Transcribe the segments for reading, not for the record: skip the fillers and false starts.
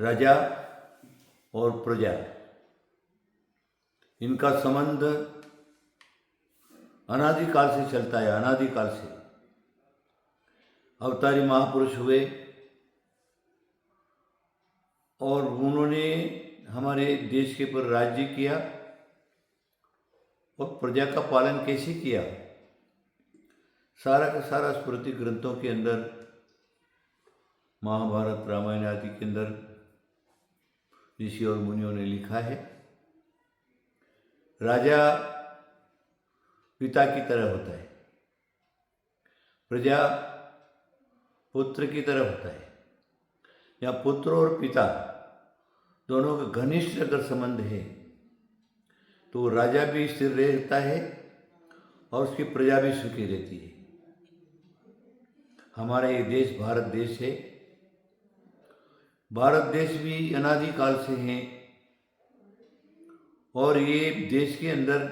राजा और प्रजा, इनका संबंध अनादिकाल से चलता है। अनादिकाल से अवतारी महापुरुष हुए और उन्होंने हमारे देश के ऊपर राज्य किया और प्रजा का पालन कैसे किया, सारा का सारा स्मृति ग्रंथों के अंदर, महाभारत रामायण आदि के अंदर ऋषि और मुनियों ने लिखा है। राजा पिता की तरह होता है, प्रजा पुत्र की तरह होता है। या पुत्र और पिता दोनों का घनिष्ठ अगर संबंध है तो राजा भी स्थिर रहता है और उसकी प्रजा भी सुखी रहती है। हमारा ये देश भारत देश है। भारत देश भी अनादिकाल से है और ये देश के अंदर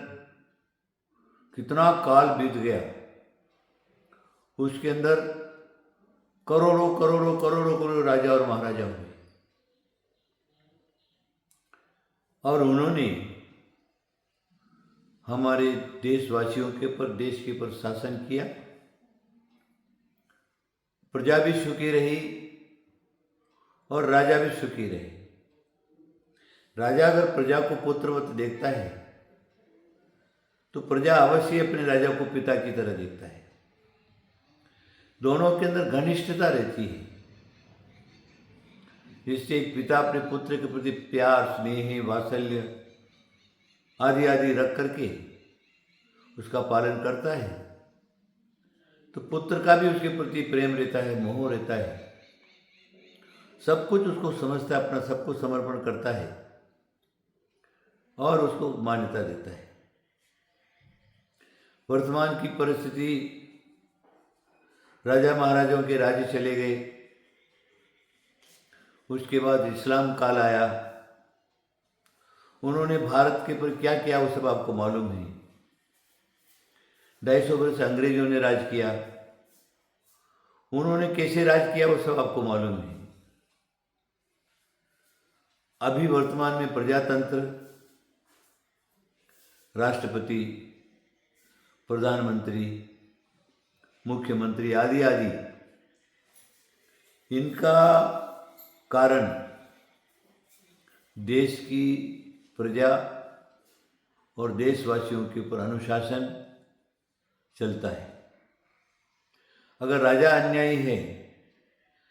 कितना काल बीत गया, उसके अंदर करोड़ों करोड़ों करोड़ों करोड़ों राजा और महाराजा हुए और उन्होंने हमारे देशवासियों के ऊपर, देश के ऊपर शासन किया। प्रजा भी सुखी रही और राजा भी सुखी रहे। राजा अगर प्रजा को पुत्रवत देखता है तो प्रजा अवश्य अपने राजा को पिता की तरह देखता है। दोनों के अंदर घनिष्ठता रहती है, जिससे एक पिता अपने पुत्र के प्रति प्यार, स्नेह, वात्सल्य आदि आदि रख करके उसका पालन करता है तो पुत्र का भी उसके प्रति प्रेम रहता है, मोह रहता है, सब कुछ उसको समझता है, अपना सब कुछ समर्पण करता है और उसको मान्यता देता है। वर्तमान की परिस्थिति, राजा महाराजाओं के राज्य चले गए, उसके बाद इस्लाम काल आया। उन्होंने भारत के ऊपर क्या किया वो सब आपको मालूम है। 250 वर्ष अंग्रेजों ने राज किया, उन्होंने कैसे राज किया वो सब आपको मालूम है। अभी वर्तमान में प्रजातंत्र, राष्ट्रपति, प्रधानमंत्री, मुख्यमंत्री आदि आदि, इनका कारण देश की प्रजा और देशवासियों के ऊपर अनुशासन चलता है। अगर राजा अन्यायी है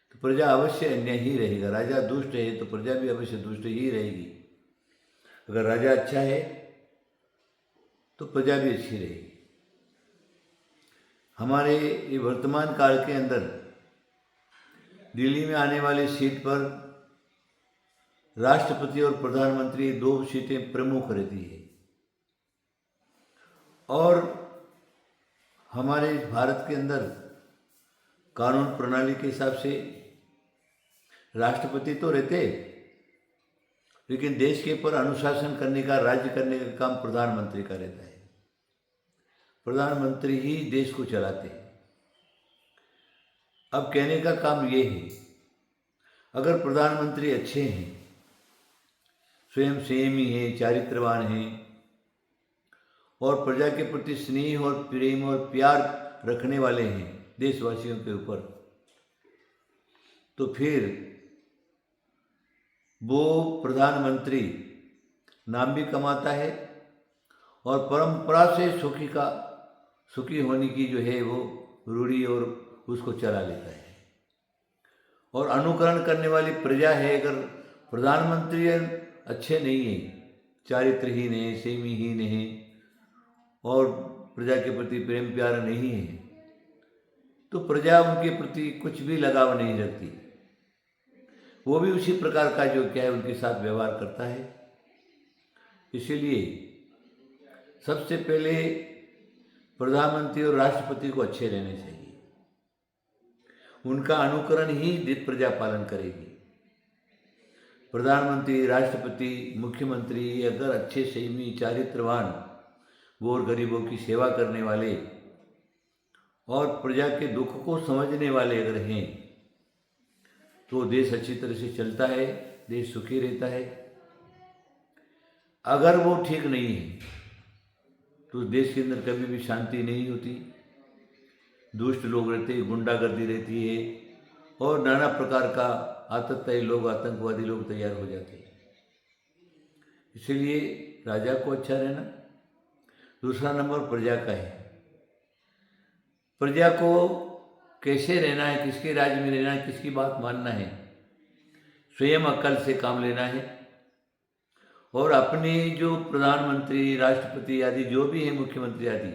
तो प्रजा अवश्य अन्यायी ही रहेगा। राजा दुष्ट है तो प्रजा भी अवश्य दुष्ट ही रहेगी। अगर राजा अच्छा है तो प्रजा भी अच्छी रहेगी। हमारे ये वर्तमान काल के अंदर दिल्ली में आने वाली सीट पर राष्ट्रपति और प्रधानमंत्री 2 सीटें प्रमुख रहती है और हमारे भारत के अंदर कानून प्रणाली के हिसाब से राष्ट्रपति तो रहते, लेकिन देश के ऊपर अनुशासन करने का, राज्य करने का काम प्रधानमंत्री का रहता है। प्रधानमंत्री ही देश को चलाते हैं। अब कहने का काम ये है, अगर प्रधानमंत्री अच्छे हैं, स्वयं संयमी हैं, चारित्रवान हैं और प्रजा के प्रति स्नेह और प्रेम और प्यार रखने वाले हैं देशवासियों के ऊपर, तो फिर वो प्रधानमंत्री नाम भी कमाता है और परंपरा से सुखी होने की जो है वो रूढ़ी और उसको चला लेता है। और अनुकरण करने वाली प्रजा है, अगर प्रधानमंत्री अच्छे नहीं हैं, चारित्रहीन है, संयमीहीन है और प्रजा के प्रति प्रेम प्यार नहीं है, तो प्रजा उनके प्रति कुछ भी लगाव नहीं रखती। वो भी उसी प्रकार का जो क्या है उनके साथ व्यवहार करता है। इसीलिए सबसे पहले प्रधानमंत्री और राष्ट्रपति को अच्छे रहने चाहिए, उनका अनुकरण ही प्रजा पालन करेगी। प्रधानमंत्री, राष्ट्रपति, मुख्यमंत्री अगर अच्छे संयमी, चारित्रवान, गौर गरीबों की सेवा करने वाले और प्रजा के दुख को समझने वाले अगर हैं तो देश अच्छी तरह से चलता है देश सुखी रहता है। अगर वो ठीक नहीं है तो देश के अंदर कभी भी शांति नहीं होती, दुष्ट लोग रहते हैं, गुंडागर्दी रहती है और नाना प्रकार का आतताई लोग, आतंकवादी लोग तैयार हो जाते हैं। इसीलिए राजा को अच्छा रहना। दूसरा नंबर प्रजा का है। प्रजा को कैसे रहना है, किसके राज्य में रहना है, किसकी बात मानना है, स्वयं अक्ल से काम लेना है और अपने जो प्रधानमंत्री, राष्ट्रपति आदि जो भी हैं, मुख्यमंत्री आदि,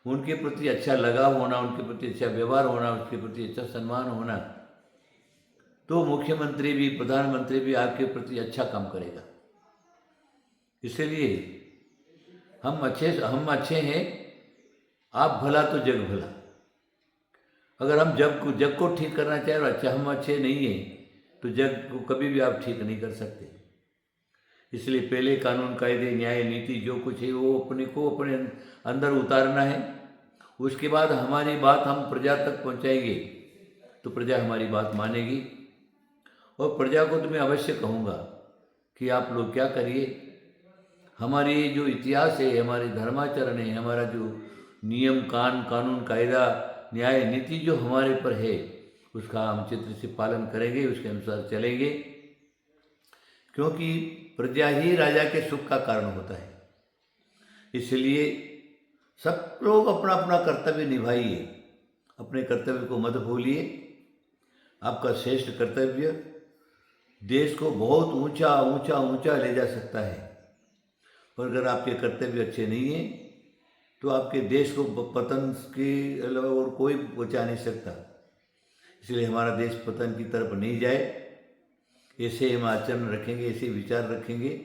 उनके प्रति अच्छा लगाव होना, उनके प्रति अच्छा व्यवहार होना, उसके प्रति अच्छा सम्मान होना, तो मुख्यमंत्री भी, प्रधानमंत्री भी आपके प्रति अच्छा काम करेगा। इसलिए हम अच्छे हैं, आप भला तो जग भला। अगर हम जग को ठीक करना चाहें और अच्छा हम अच्छे नहीं हैं तो जग को कभी भी आप ठीक नहीं कर सकते। इसलिए पहले कानून, कायदे, न्याय, नीति जो कुछ है वो अपने अंदर उतारना है। उसके बाद हमारी बात हम प्रजा तक पहुंचाएंगे तो प्रजा हमारी बात मानेगी। और प्रजा को तो मैं अवश्य कहूँगा कि आप लोग क्या करिए, हमारी जो इतिहास है, हमारे धर्माचरण है, हमारा जो नियम कानून, कायदा, न्याय, नीति जो हमारे पर है उसका हम चित्र से पालन करेंगे, उसके अनुसार चलेंगे, क्योंकि प्रजा ही राजा के सुख का कारण होता है। इसलिए सब लोग अपना अपना कर्तव्य निभाइए, अपने कर्तव्य को मत भूलिए। आपका श्रेष्ठ कर्तव्य देश को बहुत ऊंचा ऊंचा ऊंचा ले जा सकता है। और अगर आपके कर्तव्य अच्छे नहीं हैं तो आपके देश को पतन के अलावा और कोई बचा नहीं सकता। इसलिए हमारा देश पतन की तरफ नहीं जाए, ऐसे हम आचरण रखेंगे, ऐसे विचार रखेंगे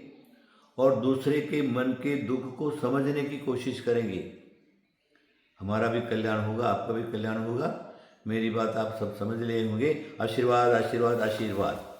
और दूसरे के मन के दुख को समझने की कोशिश करेंगे, हमारा भी कल्याण होगा, आपका भी कल्याण होगा। मेरी बात आप सब समझ रहे होंगे। आशीर्वाद आशीर्वाद आशीर्वाद।